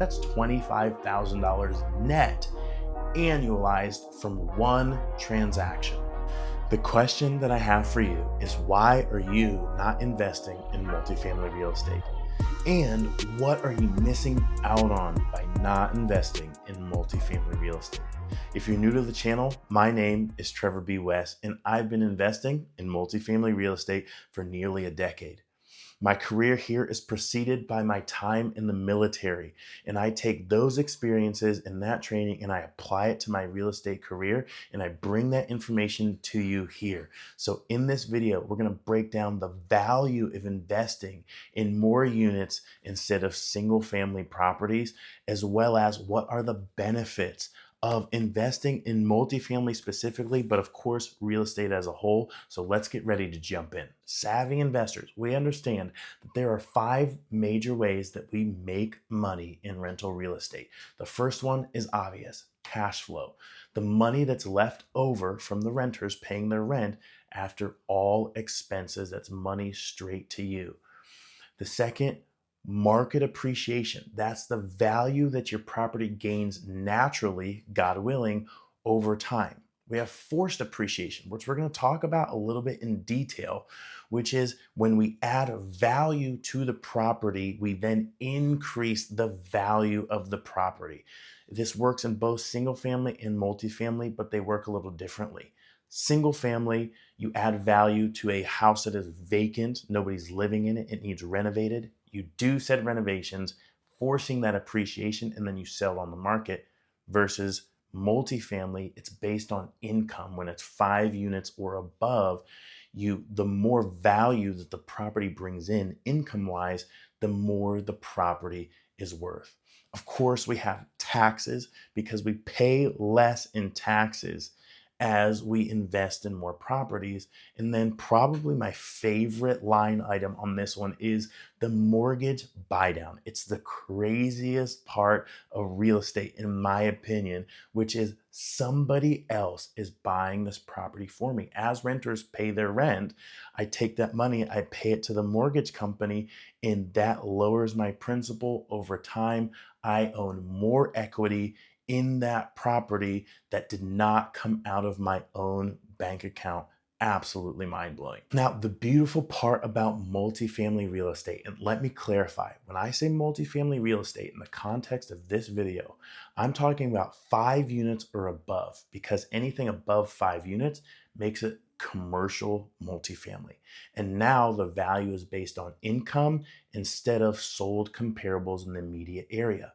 That's $25,000 net annualized from one transaction. The question that I have for you is, why are you not investing in multifamily real estate? And what are you missing out on by not investing in multifamily real estate? If you're new to the channel, my name is Trevor B. and I've been investing in multifamily real estate for nearly a decade. My career here is preceded by my time in the military, and I take those experiences and that training and I apply it to my real estate career, and I bring that information to you here. So in this video, we're going to break down the value of investing in more units instead of single family properties, as well as what are the benefits of investing in multifamily specifically, but of course, real estate as a whole. So let's get ready to jump in. Savvy investors, we understand that there are 5 major ways that we make money in rental real estate. The first one is obvious: cash flow. The money that's left over from the renters paying their rent after all expenses. That's money straight to you. The second, market appreciation. That's the value that your property gains naturally, God willing, over time. We have forced appreciation, which we're going to talk about a little bit in detail, which is when we add value to the property, we then increase the value of the property. This works in both single family and multifamily, but they work a little differently. Single family, you add value to a house that is vacant, nobody's living in it, it needs renovated. You do said renovations, forcing that appreciation, and then you sell on the market. Versus multifamily, it's based on income. When it's 5 units or above, the more value that the property brings in income-wise, the more the property is worth. Of course, we have taxes because we pay less in taxes as we invest in more properties. And then probably my favorite line item on this one is the mortgage buy down. It's the craziest part of real estate, in my opinion, which is somebody else is buying this property for me. As renters pay their rent, I take that money, I pay it to the mortgage company, and that lowers my principal over time. I own more equity in that property that did not come out of my own bank account. Absolutely mind-blowing. Now, the beautiful part about multifamily real estate, and let me clarify, when I say multifamily real estate in the context of this video, I'm talking about 5 units or above, because anything above 5 units makes it commercial multifamily. And now the value is based on income instead of sold comparables in the immediate area.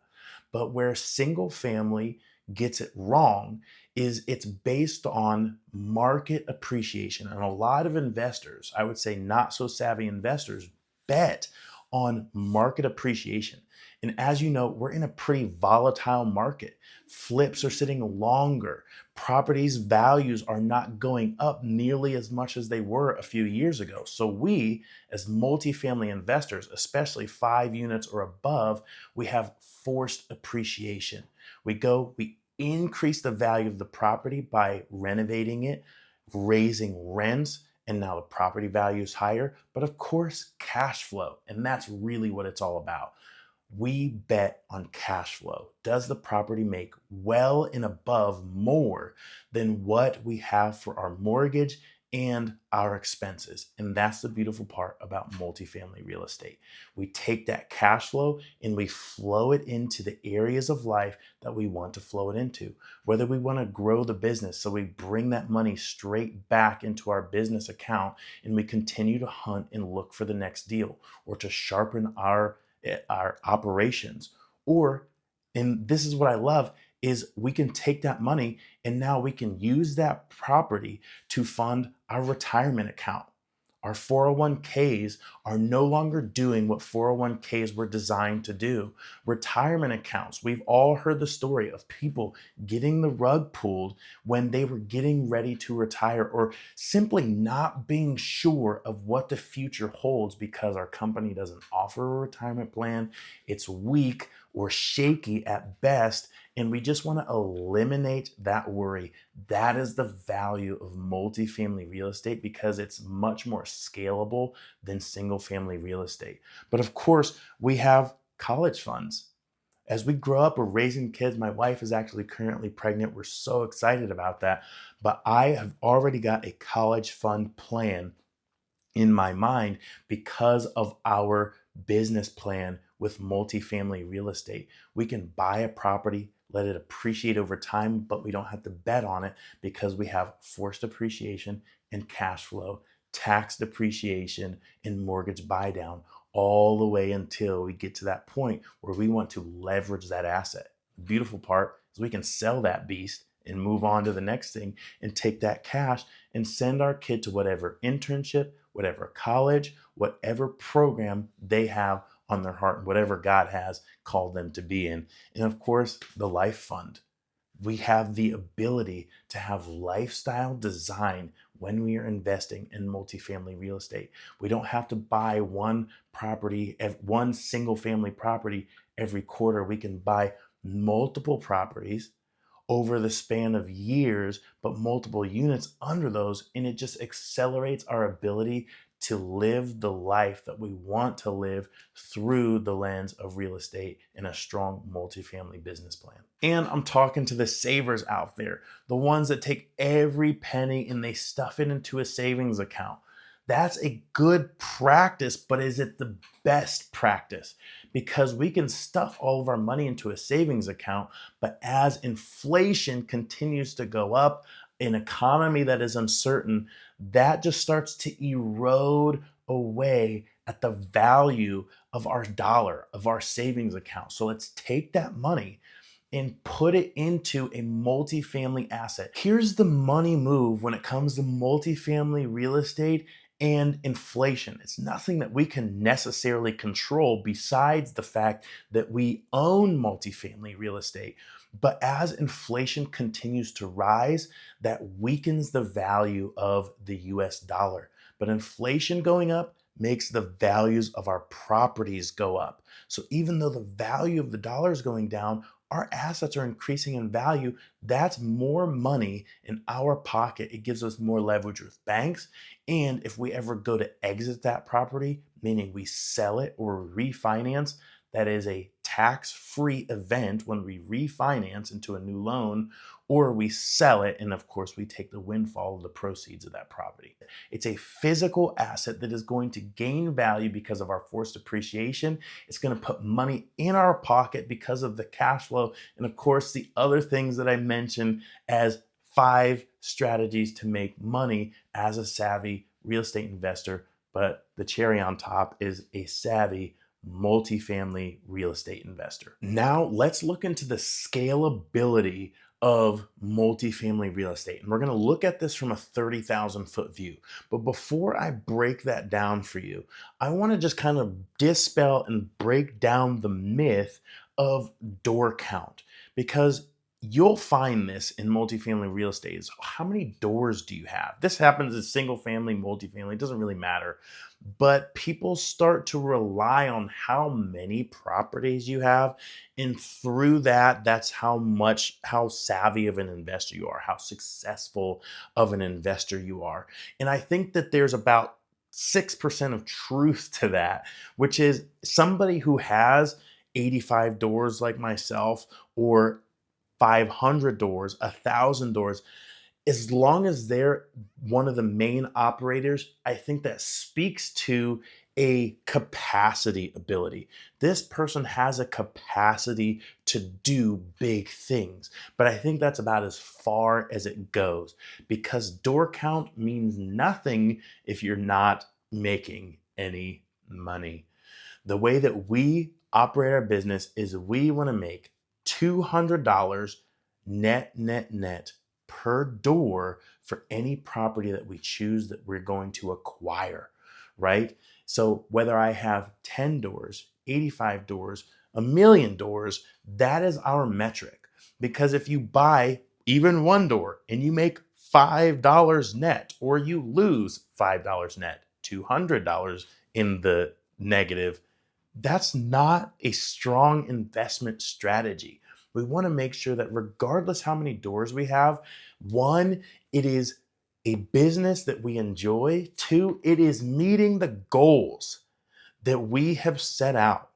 But where single family gets it wrong is it's based on market appreciation. And a lot of investors, I would say not so savvy investors, bet on market appreciation. And as you know, we're in a pretty volatile market. Flips are sitting longer. Properties' values are not going up nearly as much as they were a few years ago. So we, as multifamily investors, especially 5 units or above, we have forced appreciation. We increase the value of the property by renovating it, raising rents, and now the property value is higher. But of course, cash flow, and that's really what it's all about. We bet on cash flow. Does the property make well and above more than what we have for our mortgage and our expenses? And that's the beautiful part about multifamily real estate. We take that cash flow and we flow it into the areas of life that we want to flow it into. Whether we want to grow the business, so we bring that money straight back into our business account and we continue to hunt and look for the next deal, or to sharpen our operations. Or, and this is what I love, is we can take that money and now we can use that property to fund our retirement account. Our 401ks are no longer doing what 401ks were designed to do. Retirement accounts, we've all heard the story of people getting the rug pulled when they were getting ready to retire, or simply not being sure of what the future holds because our company doesn't offer a retirement plan. It's weak or shaky at best, and we just want to eliminate that worry. That is the value of multifamily real estate, because it's much more scalable than single family real estate. But of course, we have college funds. As we grow up, we're raising kids. My wife is actually currently pregnant. We're so excited about that. But I have already got a college fund plan in my mind because of our business plan with multifamily real estate. We can buy a property, let it appreciate over time, but we don't have to bet on it because we have forced appreciation and cash flow, tax depreciation, and mortgage buy down all the way until we get to that point where we want to leverage that asset. The beautiful part is we can sell that beast and move on to the next thing and take that cash and send our kid to whatever internship, whatever college, whatever program they have on their heart, whatever God has called them to be in. And of course, the life fund. We have the ability to have lifestyle design when we are investing in multifamily real estate. We don't have to buy one property, one single family property every quarter. We can buy multiple properties over the span of years, but multiple units under those. And it just accelerates our ability to live the life that we want to live through the lens of real estate and a strong multifamily business plan. And I'm talking to the savers out there, the ones that take every penny and they stuff it into a savings account. That's a good practice, but is it the best practice? Because we can stuff all of our money into a savings account, but as inflation continues to go up, an economy that is uncertain, that just starts to erode away at the value of our dollar, of our savings account. So let's take that money and put it into a multifamily asset. Here's the money move when it comes to multifamily real estate and inflation. It's nothing that we can necessarily control besides the fact that we own multifamily real estate. But as inflation continues to rise, that weakens the value of the US dollar. But inflation going up makes the values of our properties go up. So even though the value of the dollar is going down, our assets are increasing in value. That's more money in our pocket. It gives us more leverage with banks. And if we ever go to exit that property, meaning we sell it or refinance, that is a tax-free event when we refinance into a new loan, or we sell it, and of course we take the windfall of the proceeds of that property. It's a physical asset that is going to gain value because of our forced appreciation. It's going to put money in our pocket because of the cash flow, and of course the other things that I mentioned as 5 strategies to make money as a savvy real estate investor. But the cherry on top is a savvy multifamily real estate investor. Now let's look into the scalability of multifamily real estate. And we're going to look at this from a 30,000 foot view. But before I break that down for you, I want to just kind of dispel and break down the myth of door count, because you'll find this in multifamily real estate is how many doors do you have? This happens in single family, multifamily, it doesn't really matter. But people start to rely on how many properties you have. And through that, that's how savvy of an investor you are, how successful of an investor you are. And I think that there's about 6% of truth to that, which is somebody who has 85 doors like myself, or 500 doors, 1,000 doors, as long as they're one of the main operators, I think that speaks to a capacity ability. This person has a capacity to do big things, but I think that's about as far as it goes, because door count means nothing if you're not making any money. The way that we operate our business is we want to make $200 net per door for any property that we choose that we're going to acquire, right? So whether I have 10 doors, 85 doors, a million doors, that is our metric. Because if you buy even one door and you make $5 net, or you lose $5 net, $200 in the negative, that's not a strong investment strategy. We want to make sure that regardless how many doors we have, one, it is a business that we enjoy. Two, it is meeting the goals that we have set out.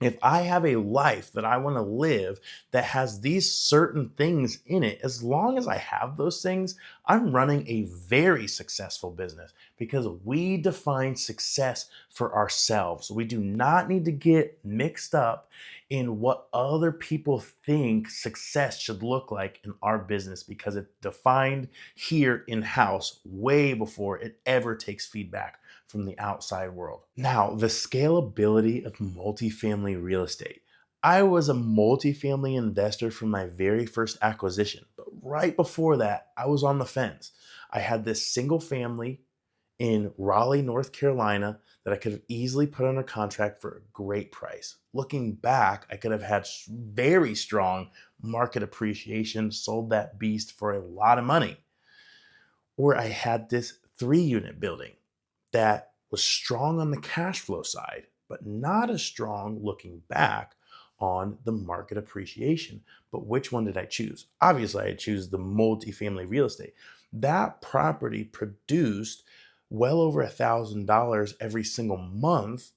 If I have a life that I want to live that has these certain things in it, as long as I have those things, I'm running a very successful business because we define success for ourselves. We do not need to get mixed up in what other people think success should look like in our business because it's defined here in house way before it ever takes feedback from the outside world. Now, the scalability of multifamily real estate. I was a multifamily investor from my very first acquisition, but right before that, I was on the fence. I had this single family in Raleigh, North Carolina that I could have easily put under contract for a great price. Looking back, I could have had very strong market appreciation, sold that beast for a lot of money. Or I had this 3-unit building that was strong on the cash flow side, but not as strong looking back on the market appreciation. But which one did I choose? Obviously, I choose the multifamily real estate. That property produced well over $1,000 every single month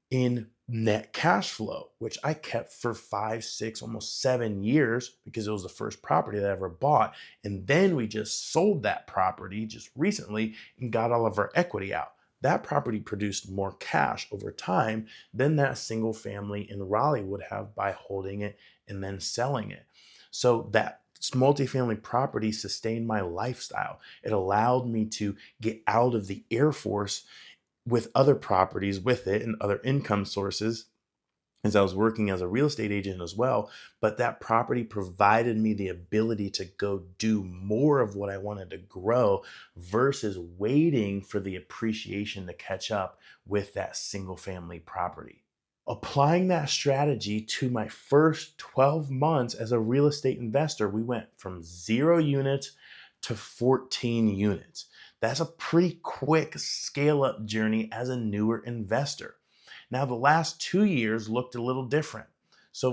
in net cash flow, which I kept for 5, 6, almost 7 years because it was the first property that I ever bought. And then we just sold that property just recently and got all of our equity out. That property produced more cash over time than that single family in Raleigh would have by holding it and then selling it. So that multifamily property sustained my lifestyle. It allowed me to get out of the Air Force with other properties with it and other income sources as I was working as a real estate agent as well. But that property provided me the ability to go do more of what I wanted to grow versus waiting for the appreciation to catch up with that single family property. Applying that strategy to my first 12 months as a real estate investor, we went from 0 units to 14 units. That's a pretty quick scale up journey as a newer investor. Now, the last 2 years looked a little different. So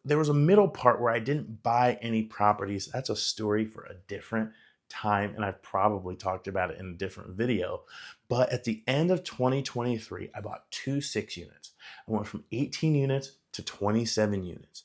there was a middle part where I didn't buy any properties. That's a story for a different time, and I've probably talked about it in a different video. But at the end of 2023, I bought 2 6 units. I went from 18 units to 27 units.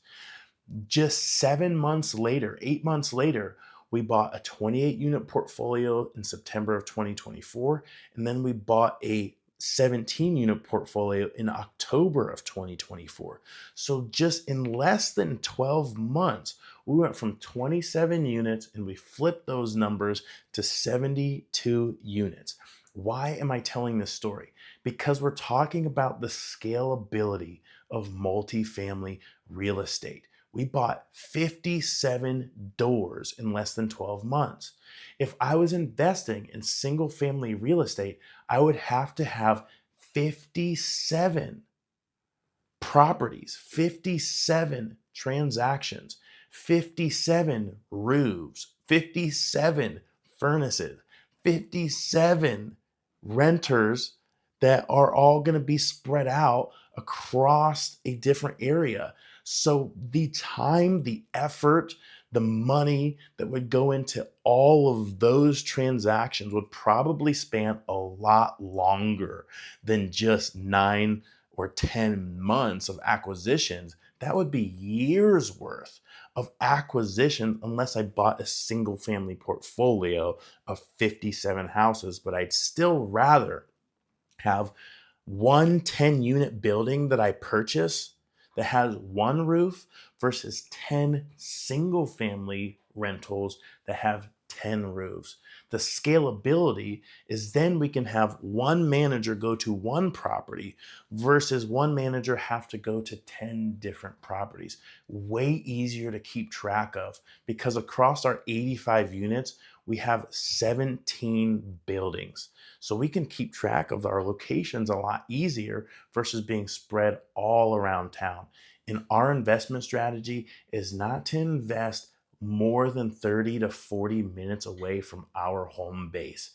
Just 7 months later, 8 months later, we bought a 28 unit portfolio in September of 2024. And then we bought a 17 unit portfolio in October of 2024. So just in less than 12 months, we went from 27 units and we flipped those numbers to 72 units. Why am I telling this story? Because we're talking about the scalability of multifamily real estate. We bought 57 doors in less than 12 months. If I was investing in single family real estate, I would have to have 57 properties, 57 transactions, 57 roofs, 57 furnaces, 57 renters that are all going to be spread out across a different area. So the time, the effort, the money that would go into all of those transactions would probably span a lot longer than just 9 or 10 months of acquisitions. That would be years worth of acquisition unless I bought a single family portfolio of 57 houses. But I'd still rather have one 10-unit building that I purchase that has one roof versus 10 single family rentals that have 10 roofs. The scalability is then we can have one manager go to one property versus one manager have to go to 10 different properties. Way easier to keep track of because across our 85 units, we have 17 buildings. So we can keep track of our locations a lot easier versus being spread all around town. And our investment strategy is not to invest more than 30 to 40 minutes away from our home base.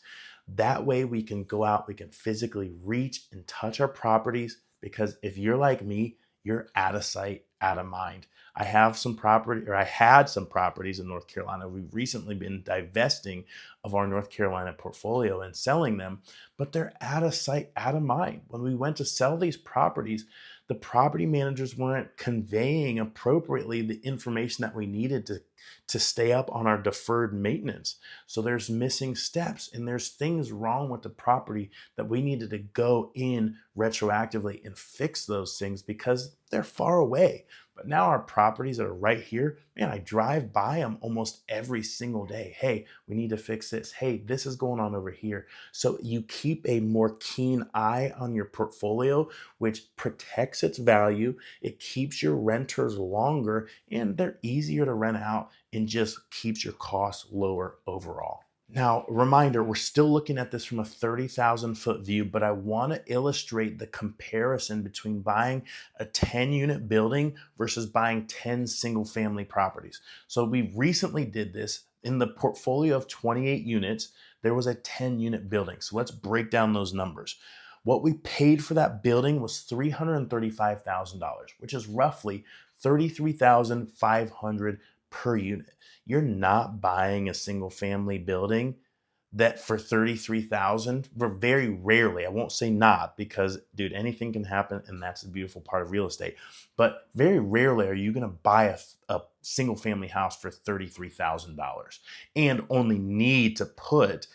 That way we can go out, we can physically reach and touch our properties because if you're like me, you're out of sight, out of mind. I had some properties in North Carolina. We've recently been divesting of our North Carolina portfolio and selling them, but they're out of sight, out of mind. When we went to sell these properties, the property managers weren't conveying appropriately the information that we needed to stay up on our deferred maintenance. So there's missing steps and there's things wrong with the property that we needed to go in retroactively and fix those things because they're far away. But now our properties are right here. Man, I drive by them almost every single day. Hey, we need to fix this. Hey, this is going on over here. So you keep a more keen eye on your portfolio, which protects its value. It keeps your renters longer and they're easier to rent out and just keeps your costs lower overall. Now, reminder, we're still looking at this from a 30,000 foot view, but I want to illustrate the comparison between buying a 10 unit building versus buying 10 single family properties. So we recently did this in the portfolio of 28 units. There was a 10 unit building. So let's break down those numbers. What we paid for that building was $335,000, which is roughly $33,500 per unit. You're not buying a single family building that for 33,000, very rarely, I won't say not because dude, anything can happen and that's the beautiful part of real estate. But very rarely are you going to buy a single family house for $33,000 and only need to put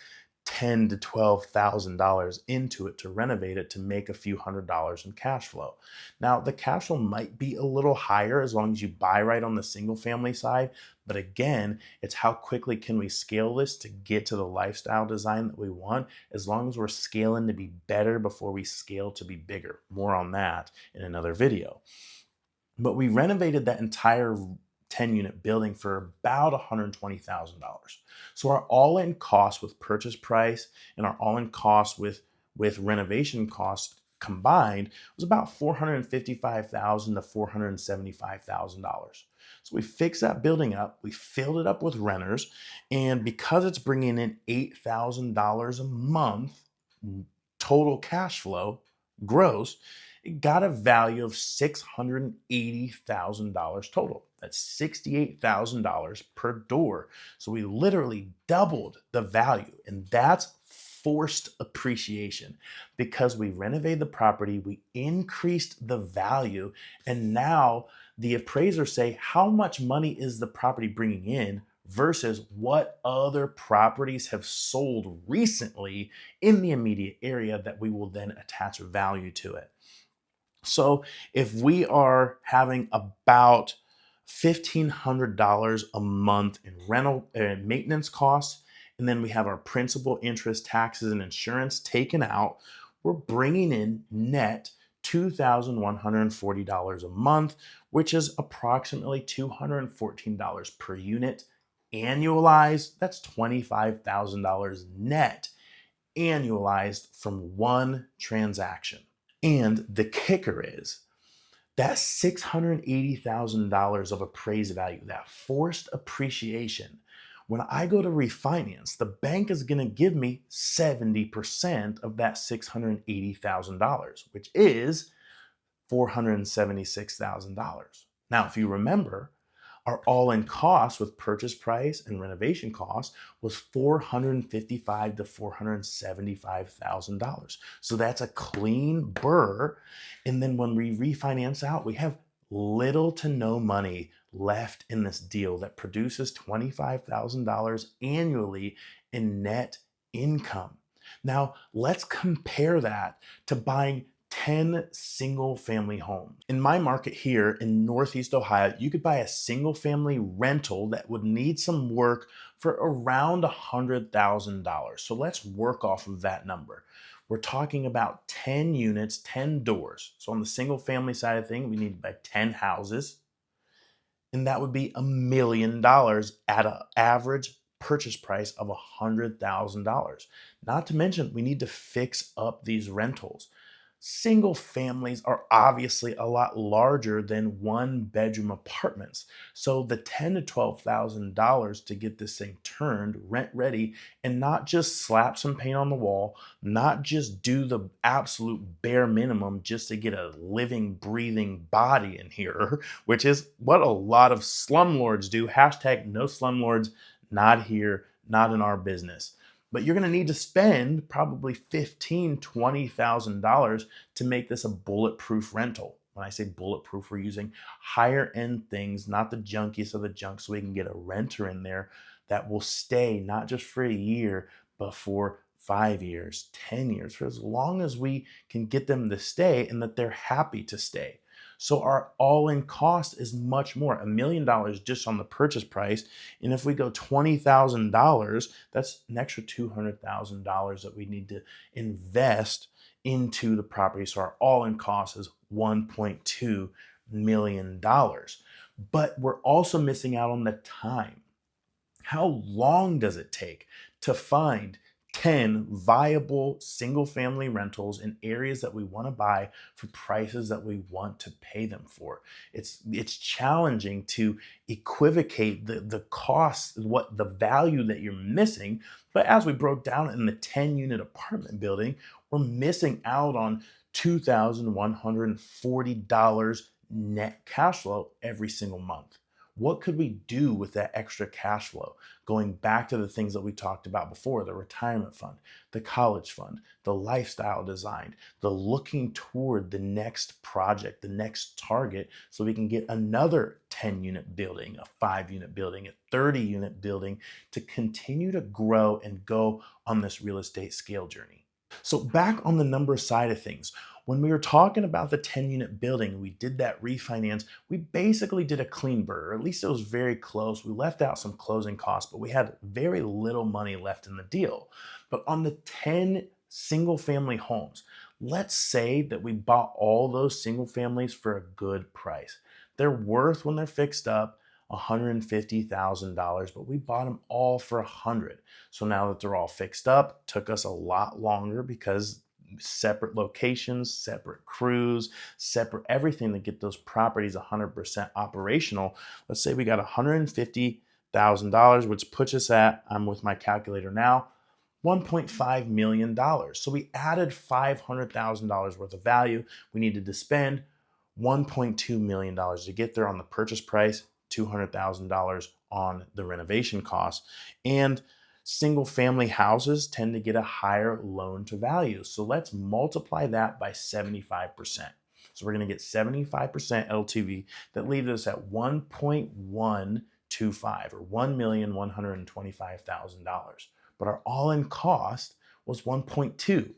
$10,000 to $12,000 into it to renovate it to make a few $100s in cash flow. Now, the cash flow might be a little higher as long as you buy right on the single family side. But again, it's how quickly can we scale this to get to the lifestyle design that we want, as long as we're scaling to be better before we scale to be bigger. More on that in another video. But we renovated that entire 10 unit building for about $120,000. So our all-in cost with purchase price and our all-in cost with renovation cost combined was about $455,000 to $475,000. So we fixed that building up, we filled it up with renters, and because it's bringing in $8,000 a month total cash flow gross, it got a value of $680,000 total. That's $68,000 per door. So we literally doubled the value, and that's forced appreciation because we renovated the property, we increased the value, and now the appraisers say, how much money is the property bringing in versus what other properties have sold recently in the immediate area that we will then attach value to it. So if we are having about $1,500 a month in rental and maintenance costs, and then we have our principal, interest, taxes, and insurance taken out, we're bringing in net $2,140 a month, which is approximately $214 per unit. Annualized, that's $25,000 net annualized from one transaction. And the kicker is that $680,000 of appraised value, that forced appreciation, when I go to refinance, the bank is going to give me 70% of that $680,000, which is $476,000. Now, if you remember, our all-in cost with purchase price and renovation cost was $455,000 to $475,000. So that's a clean burr. And then when we refinance out, we have little to no money left in this deal that produces $25,000 annually in net income. Now, let's compare that to buying 10 single family homes. In my market here in Northeast Ohio, you could buy a single family rental that would need some work for around $100,000. So let's work off of that number. We're talking about 10 units, 10 doors. So on the single family side of things, we need to buy 10 houses. And that would be $1 million at an average purchase price of $100,000. Not to mention, we need to fix up these rentals. Single families are obviously a lot larger than one bedroom apartments. So the $10,000 to $12,000 to get this thing turned, rent ready, and not just slap some paint on the wall, not just do the absolute bare minimum just to get a living, breathing body in here, which is what a lot of slumlords do. Hashtag no slumlords, not here, not in our business. But you're going to need to spend probably $15,000 to $20,000 to make this a bulletproof rental. When I say bulletproof, we're using higher end things, not the junkiest of the junk, so we can get a renter in there that will stay not just for a year, but for 5 years, 10 years, for as long as we can get them to stay and that they're happy to stay. So our all-in cost is much more, $1 million just on the purchase price. And if we go $20,000, that's an extra $200,000 that we need to invest into the property. So our all-in cost is $1.2 million. But we're also missing out on the time. How long does it take to find 10 viable single family rentals in areas that we want to buy for prices that we want to pay them for? It's challenging to equivocate the cost, what the value that you're missing. But as we broke down in the 10 unit apartment building, we're missing out on $2,140 net cash flow every single month. What could we do with that extra cash flow? Going back to the things that we talked about before, the retirement fund, the college fund, the lifestyle design, the looking toward the next project, the next target, so we can get another 10 unit building, a 5 unit building, a 30 unit building to continue to grow and go on this real estate scale journey. So back on the number side of things, when we were talking about the 10 unit building, we did that refinance. We basically did a clean burr, or at least it was very close. We left out some closing costs, but we had very little money left in the deal. But on the 10 single family homes, let's say that we bought all those single families for a good price. They're worth, when they're fixed up, $150,000, but we bought them all for $100,000. So now that they're all fixed up, took us a lot longer because separate locations, separate crews, separate everything to get those properties 100% operational. Let's say we got $150,000, which puts us at, I'm with my calculator now, $1.5 million. So we added $500,000 worth of value. We needed to spend $1.2 million to get there on the purchase price, $200,000 on the renovation costs. And single family houses tend to get a higher loan to value. So let's multiply that by 75%. So we're going to get 75% LTV. That leaves us at 1.125 or $1,125,000. But our all-in cost was 1.2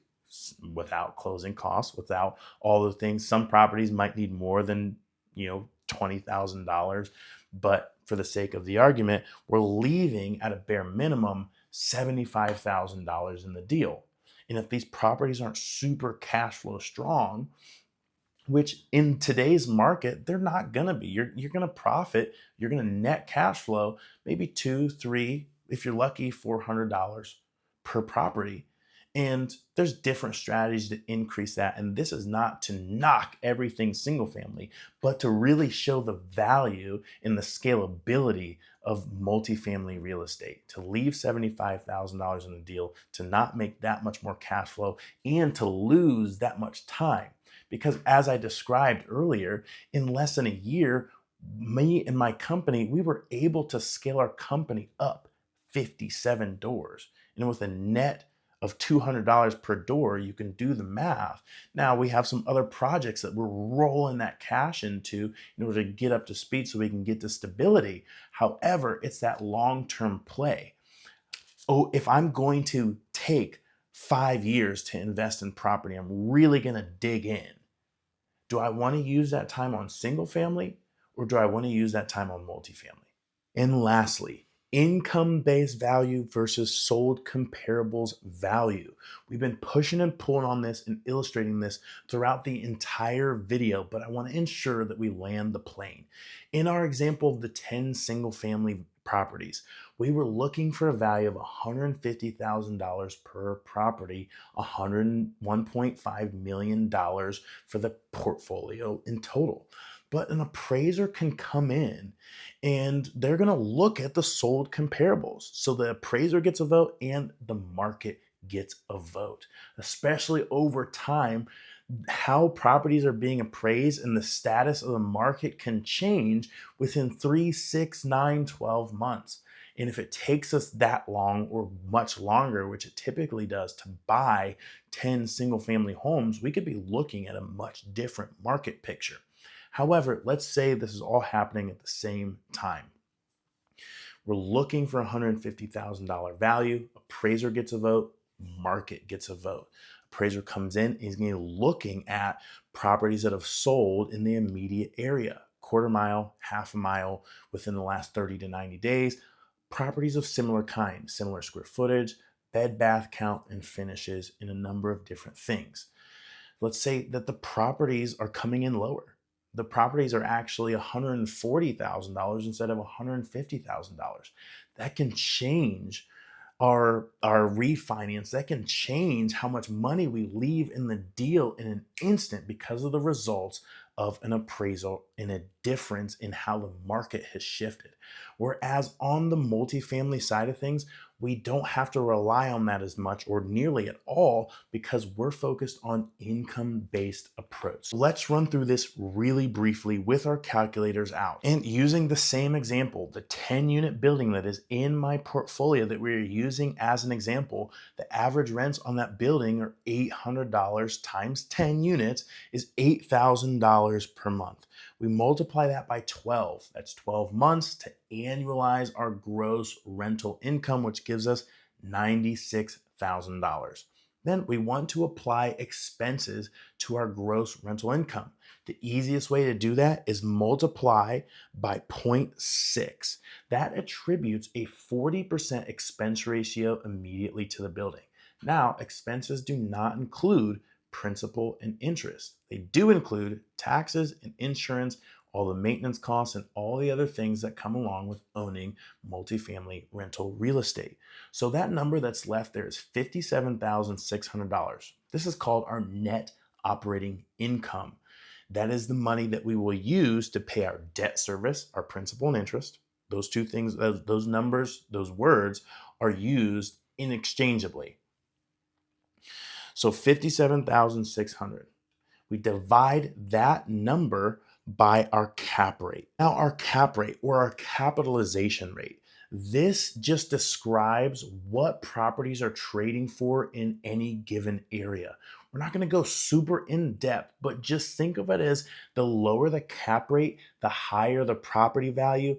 without closing costs, without all the things. Some properties might need more than, $20,000, but for the sake of the argument, we're leaving at a bare minimum $75,000 in the deal. And if these properties aren't super cash flow strong, which in today's market, they're not going to be, you're going to profit, you're going to net cash flow, maybe $200, $300, if you're lucky, $400 per property. And there's different strategies to increase that. And this is not to knock everything single family, but to really show the value in the scalability of multifamily real estate, to leave $75,000 in the deal, to not make that much more cash flow, and to lose that much time. Because as I described earlier, in less than a year, me and my company, we were able to scale our company up 57 doors. And with a net of $200 per door, you can do the math. Now we have some other projects that we're rolling that cash into in order to get up to speed so we can get to stability. However, it's that long-term play. Oh, if I'm going to take 5 years to invest in property, I'm really going to dig in. Do I want to use that time on single family, or do I want to use that time on multifamily? And lastly, income-based value versus sold comparables value. We've been pushing and pulling on this and illustrating this throughout the entire video, but I want to ensure that we land the plane. In our example of the 10 single-family properties, we were looking for a value of $150,000 per property, $101.5 million for the portfolio in total. But an appraiser can come in and they're going to look at the sold comparables. So the appraiser gets a vote and the market gets a vote. Especially over time, how properties are being appraised and the status of the market can change within 3, 6, 9, 12 months. And if it takes us that long or much longer, which it typically does, to buy 10 single family homes, we could be looking at a much different market picture. However, let's say this is all happening at the same time. We're looking for $150,000 value. Appraiser gets a vote, market gets a vote. Appraiser comes in, he's going to be looking at properties that have sold in the immediate area, quarter mile, half a mile within the last 30 to 90 days. Properties of similar kind, similar square footage, bed, bath count, and finishes in a number of different things. Let's say that the properties are coming in lower. The properties are actually $140,000 instead of $150,000. That can change our refinance. That can change how much money we leave in the deal in an instant because of the results of an appraisal and a difference in how the market has shifted. Whereas on the multifamily side of things, we don't have to rely on that as much or nearly at all because we're focused on income-based approach. Let's run through this really briefly with our calculators out. And using the same example, the 10-unit building that is in my portfolio that we're using as an example, the average rents on that building are $800 times 10 units is $8,000 per month. We multiply that by 12. That's 12 months to annualize our gross rental income, which gives us $96,000. Then we want to apply expenses to our gross rental income. The easiest way to do that is multiply by 0.6. That attributes a 40% expense ratio immediately to the building. Now, expenses do not include principal and interest. They do include taxes and insurance, all the maintenance costs, and all the other things that come along with owning multifamily rental real estate. So that number that's left there is $57,600. This is called our net operating income. That is the money that we will use to pay our debt service, our principal and interest. Those two things, those numbers, those words are used interchangeably. So 57,600. We divide that number by our cap rate. Now our cap rate or our capitalization rate, this just describes what properties are trading for in any given area. We're not going to go super in depth, but just think of it as the lower the cap rate, the higher the property value,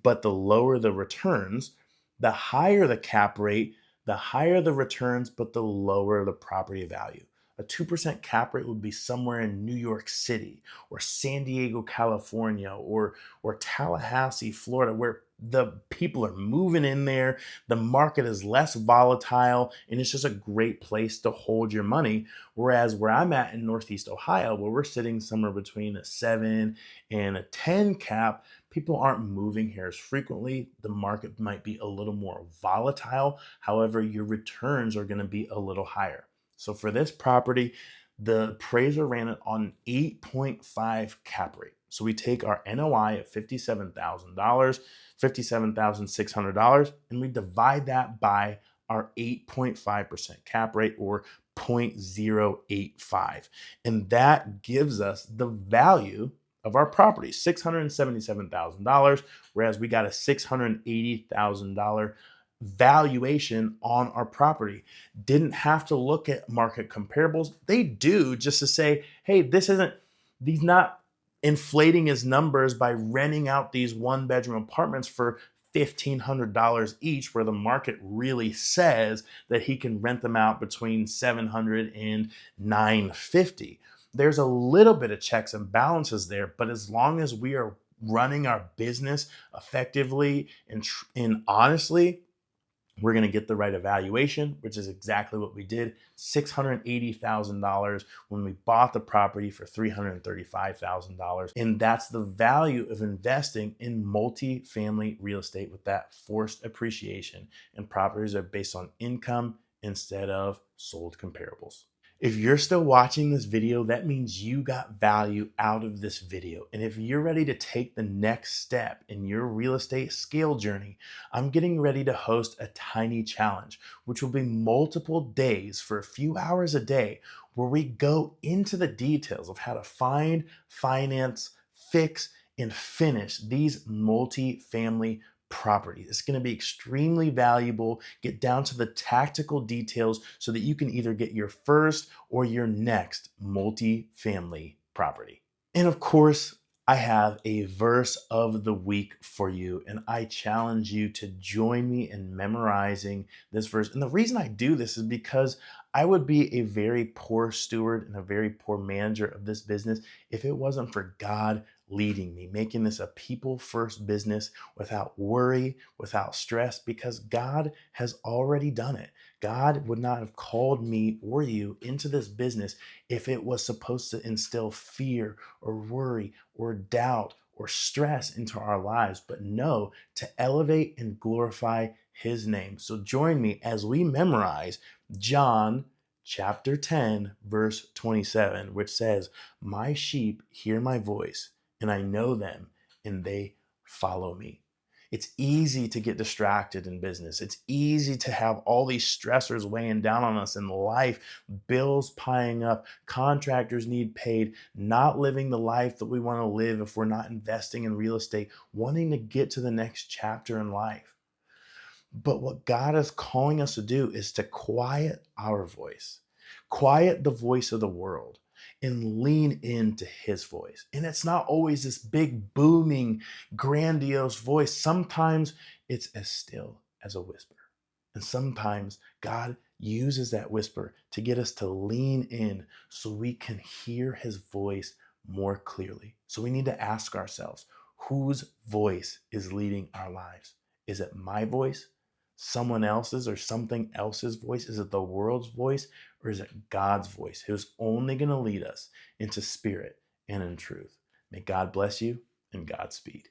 but the lower the returns. The higher the cap rate, the higher the returns, but the lower the property value. A 2% cap rate would be somewhere in New York City or San Diego, California, or Tallahassee, Florida, where the people are moving in there. The market is less volatile, and it's just a great place to hold your money. Whereas where I'm at in Northeast Ohio, where we're sitting somewhere between a 7 and a 10 cap, people aren't moving here as frequently. The market might be a little more volatile. However, your returns are going to be a little higher. So for this property, the appraiser ran it on 8.5 cap rate. So we take our NOI of $57,000, $57,600, and we divide that by our 8.5% cap rate or 0.085. And that gives us the value of our property, $677,000, whereas we got a $680,000 valuation on our property. Didn't have to look at market comparables. They do, just to say, hey, these not inflating his numbers by renting out these one-bedroom apartments for $1,500 each, where the market really says that he can rent them out between $700 and $950. There's a little bit of checks and balances there, but as long as we are running our business effectively and honestly, we're going to get the right evaluation, which is exactly what we did. $680,000 when we bought the property for $335,000. And that's the value of investing in multifamily real estate with that forced appreciation. And properties are based on income instead of sold comparables. If you're still watching this video, that means you got value out of this video. And if you're ready to take the next step in your real estate scale journey, I'm getting ready to host a tiny challenge, which will be multiple days for a few hours a day, where we go into the details of how to find, finance, fix, and finish these multifamily property. It's going to be extremely valuable. Get down to the tactical details so that you can either get your first or your next multifamily property. And of course, I have a verse of the week for you, and I challenge you to join me in memorizing this verse. And the reason I do this is because I would be a very poor steward and a very poor manager of this business if it wasn't for God leading me, making this a people first business without worry, without stress, because God has already done it. God would not have called me or you into this business if it was supposed to instill fear or worry or doubt or stress into our lives, but no, to elevate and glorify his name. So join me as we memorize John chapter 10, verse 27, which says, "My sheep hear my voice, and I know them, and they follow me." It's easy to get distracted in business. It's easy to have all these stressors weighing down on us in life, bills piling up, contractors need paid, not living the life that we want to live if we're not investing in real estate, wanting to get to the next chapter in life. But what God is calling us to do is to quiet our voice, quiet the voice of the world, and lean into his voice. And it's not always this big, booming, grandiose voice. Sometimes it's as still as a whisper. And sometimes God uses that whisper to get us to lean in so we can hear his voice more clearly. So we need to ask ourselves, whose voice is leading our lives? Is it my voice, someone else's, or something else's voice? Is it the world's voice, or is it God's voice, who's only going to lead us into spirit and in truth? May God bless you and Godspeed.